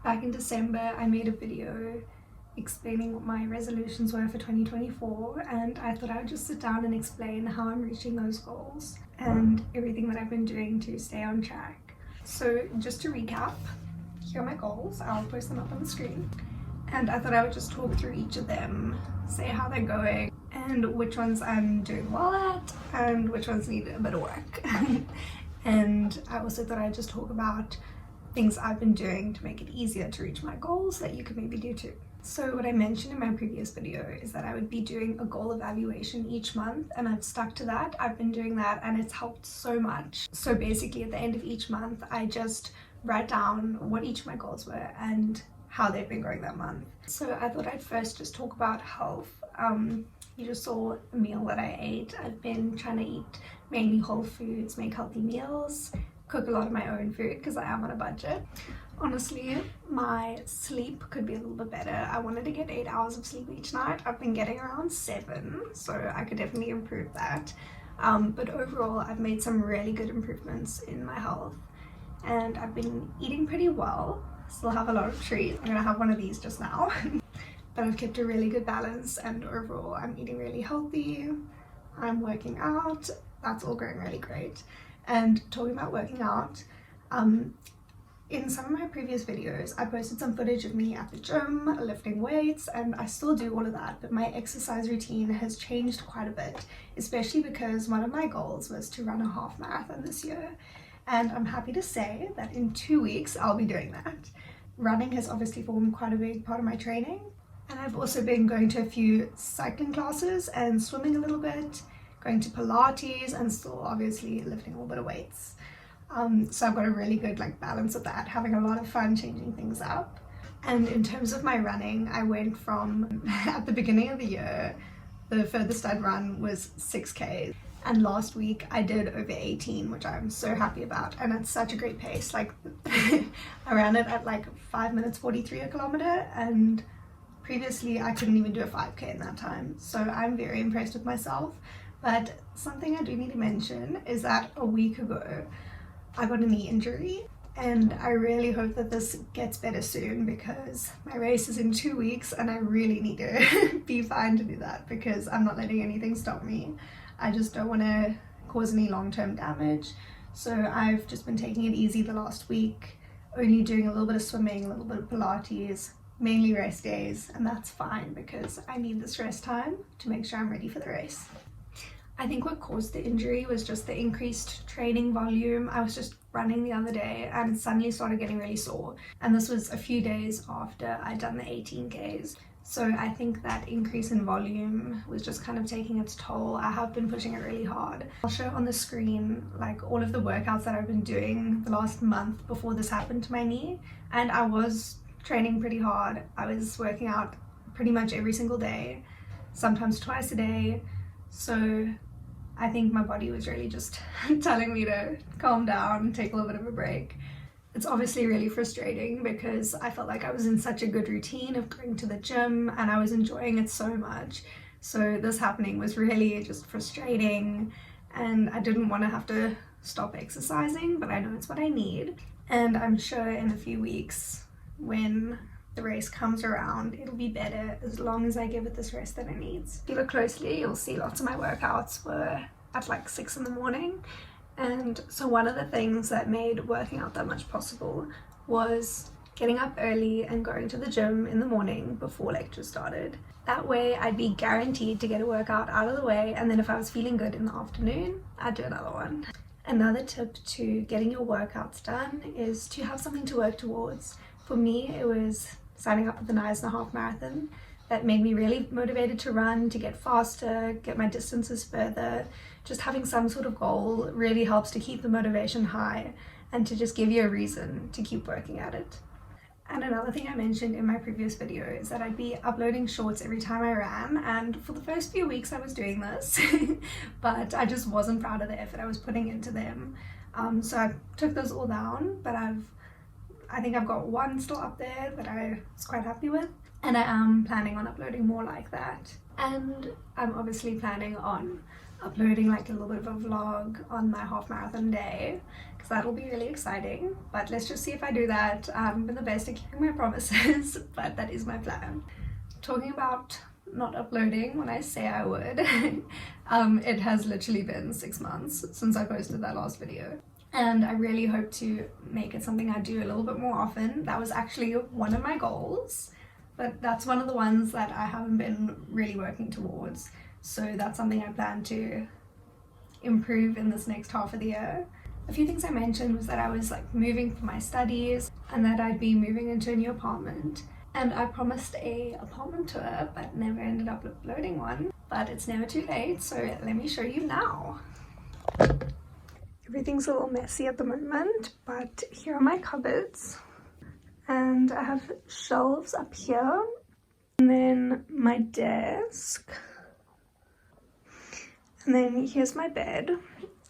Back in December, I made a video explaining what my resolutions were for 2024, and I thought I would just sit down and explain how I'm reaching those goals and everything that I've been doing to stay on track. So just to recap, here are my goals. I'll post them up on the screen, and I thought I would just talk through each of them, say how they're going and which ones I'm doing well at and which ones need a bit of work. And I also thought I'd just talk about things I've been doing to make it easier to reach my goals that you could maybe do too. So what I mentioned in my previous video is that I would be doing a goal evaluation each month, and I've stuck to that. I've been doing that and it's helped so much. So basically at the end of each month, I just write down what each of my goals were and how they've been going that month. So I thought I'd first just talk about health. You just saw a meal that I ate. I've been trying to eat mainly whole foods, make healthy meals, cook a lot of my own food because I am on a budget. Honestly, my sleep could be a little bit better. I wanted to get 8 hours of sleep each night. I've been getting around 7, so I could definitely improve that. But overall, I've made some really good improvements in my health, and I've been eating pretty well. Still have a lot of treats. I'm gonna have one of these just now. But I've kept a really good balance, and overall I'm eating really healthy. I'm working out. That's all going really great. And talking about working out, in some of my previous videos I posted some footage of me at the gym lifting weights, and I still do all of that, but my exercise routine has changed quite a bit, especially because one of my goals was to run a half marathon this year, and I'm happy to say that in 2 weeks I'll be doing that. Running has obviously formed quite a big part of my training, and I've also been going to a few cycling classes and swimming a little bit, going to Pilates, and still obviously lifting a little bit of weights. So I've got a really good balance of that, having a lot of fun changing things up. And in terms of my running, I went from, at the beginning of the year, the furthest I'd run was 6K. And last week I did over 18, which I'm so happy about, and it's such a great pace. I ran it at 5 minutes 43 a kilometer, and previously I couldn't even do a 5K in that time. So I'm very impressed with myself. But something I do need to mention is that a week ago I got a knee injury, and I really hope that this gets better soon because my race is in 2 weeks and I really need to be fine to do that because I'm not letting anything stop me. I just don't want to cause any long-term damage. So I've just been taking it easy the last week, only doing a little bit of swimming, a little bit of Pilates, mainly rest days, and that's fine because I need this rest time to make sure I'm ready for the race. I think what caused the injury was just the increased training volume. I was just running the other day and suddenly started getting really sore, and this was a few days after I'd done the 18Ks. So I think that increase in volume was just kind of taking its toll. I have been pushing it really hard. I'll show on the screen all of the workouts that I've been doing the last month before this happened to my knee, and I was training pretty hard. I was working out pretty much every single day, sometimes twice a day. So I think my body was really just telling me to calm down, take a little bit of a break. It's obviously really frustrating because I felt like I was in such a good routine of going to the gym and I was enjoying it so much. So this happening was really just frustrating, and I didn't want to have to stop exercising, but I know it's what I need. And I'm sure in a few weeks when the race comes around, it'll be better as long as I give it this rest that it needs. If you look closely, you'll see lots of my workouts were at 6 in the morning. And so one of the things that made working out that much possible was getting up early and going to the gym in the morning before lecture started. That way I'd be guaranteed to get a workout out of the way, and then if I was feeling good in the afternoon, I'd do another one. Another tip to getting your workouts done is to have something to work towards. For me, it was signing up for the Nyasna Half Marathon. That made me really motivated to run, to get faster, get my distances further. Just having some sort of goal really helps to keep the motivation high and to just give you a reason to keep working at it. And another thing I mentioned in my previous video is that I'd be uploading shorts every time I ran, and for the first few weeks I was doing this, but I just wasn't proud of the effort I was putting into them. So I took those all down, but I think I've got one still up there that I was quite happy with, and I am planning on uploading more like that. And I'm obviously planning on uploading like a little bit of a vlog on my half marathon day, because that'll be really exciting. But let's just see if I do that. I haven't been the best at keeping my promises, but that is my plan. Talking about not uploading, when I say I would, it has literally been 6 months since I posted that last video. And I really hope to make it something I do a little bit more often. That was actually one of my goals, but that's one of the ones that I haven't been really working towards. So that's something I plan to improve in this next half of the year. A few things I mentioned was that I was like moving for my studies and that I'd be moving into a new apartment. And I promised a apartment tour but never ended up uploading one. But it's never too late, so let me show you now. Everything's a little messy at the moment, but here are my cupboards. And I have shelves up here. And then my desk. And then here's my bed,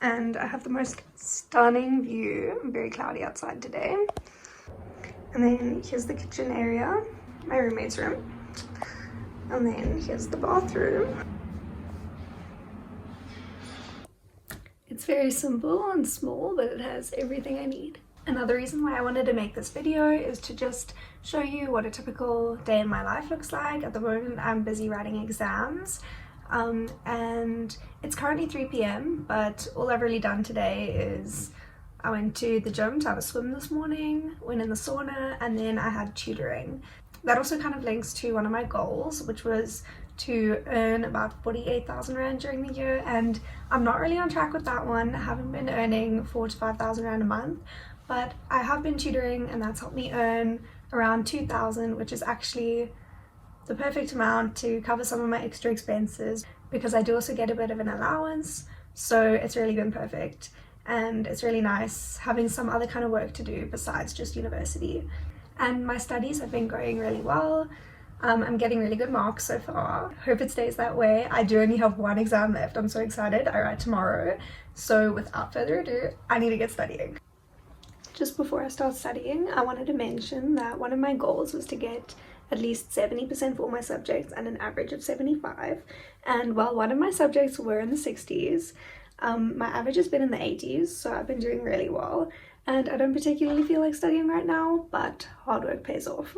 and I have the most stunning view. Very cloudy outside today. And then here's the kitchen area, my roommate's room. And then here's the bathroom. It's very simple and small, but it has everything I need. Another reason why I wanted to make this video is to just show you what a typical day in my life looks like. At the moment, I'm busy writing exams. And it's currently 3 p.m, but all I've really done today is I went to the gym to have a swim this morning, went in the sauna, and then I had tutoring. That also kind of links to one of my goals, which was to earn about 48,000 Rand during the year, and I'm not really on track with that one. I haven't been earning 4,000 to 5,000 Rand a month, but I have been tutoring and that's helped me earn around 2,000, which is actually the perfect amount to cover some of my extra expenses, because I do also get a bit of an allowance, so it's really been perfect. And it's really nice having some other kind of work to do besides just university. And my studies have been going really well. I'm getting really good marks so far. Hope it stays that way. I do only have one exam left. I'm so excited. I write tomorrow. So without further ado, I need to get studying. Just before I start studying, I wanted to mention that one of my goals was to get at least 70% for all my subjects and an average of 75. And while one of my subjects were in the 60s, my average has been in the 80s, so I've been doing really well. And I don't particularly feel like studying right now, but hard work pays off.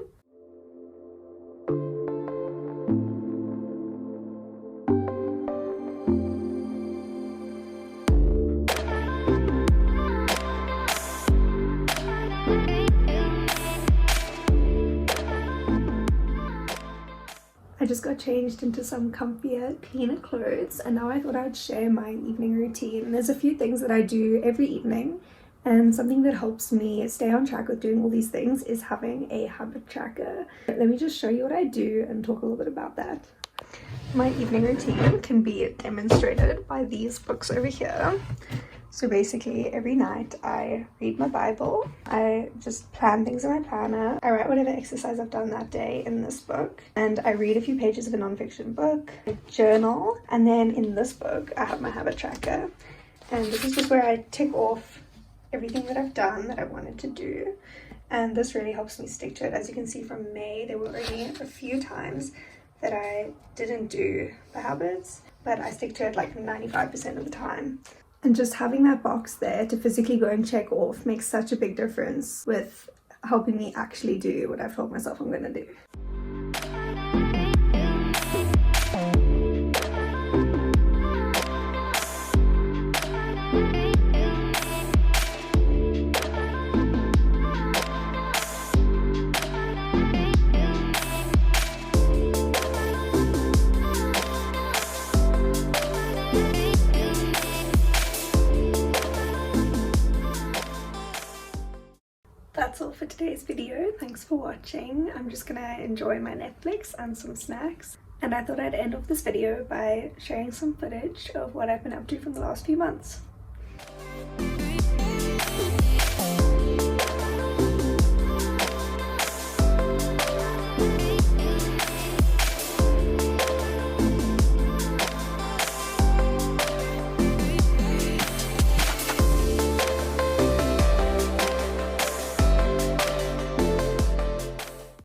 I just got changed into some comfier, cleaner clothes, and now I thought I'd share my evening routine. There's a few things that I do every evening, and something that helps me stay on track with doing all these things is having a habit tracker. Let me just show you what I do and talk a little bit about that. My evening routine can be demonstrated by these books over here. So basically every night I read my Bible, I just plan things in my planner, I write whatever exercise I've done that day in this book, and I read a few pages of a non-fiction book, I journal, and then in this book I have my habit tracker. And this is just where I tick off everything that I've done that I wanted to do, and this really helps me stick to it. As you can see from May, there were only a few times that I didn't do the habits, but I stick to it like 95% of the time. And just having that box there to physically go and check off makes such a big difference with helping me actually do what I've told myself I'm going to do. That's all for today's video. Thanks for watching. I'm just gonna enjoy my Netflix and some snacks. And I thought I'd end off this video by sharing some footage of what I've been up to from the last few months.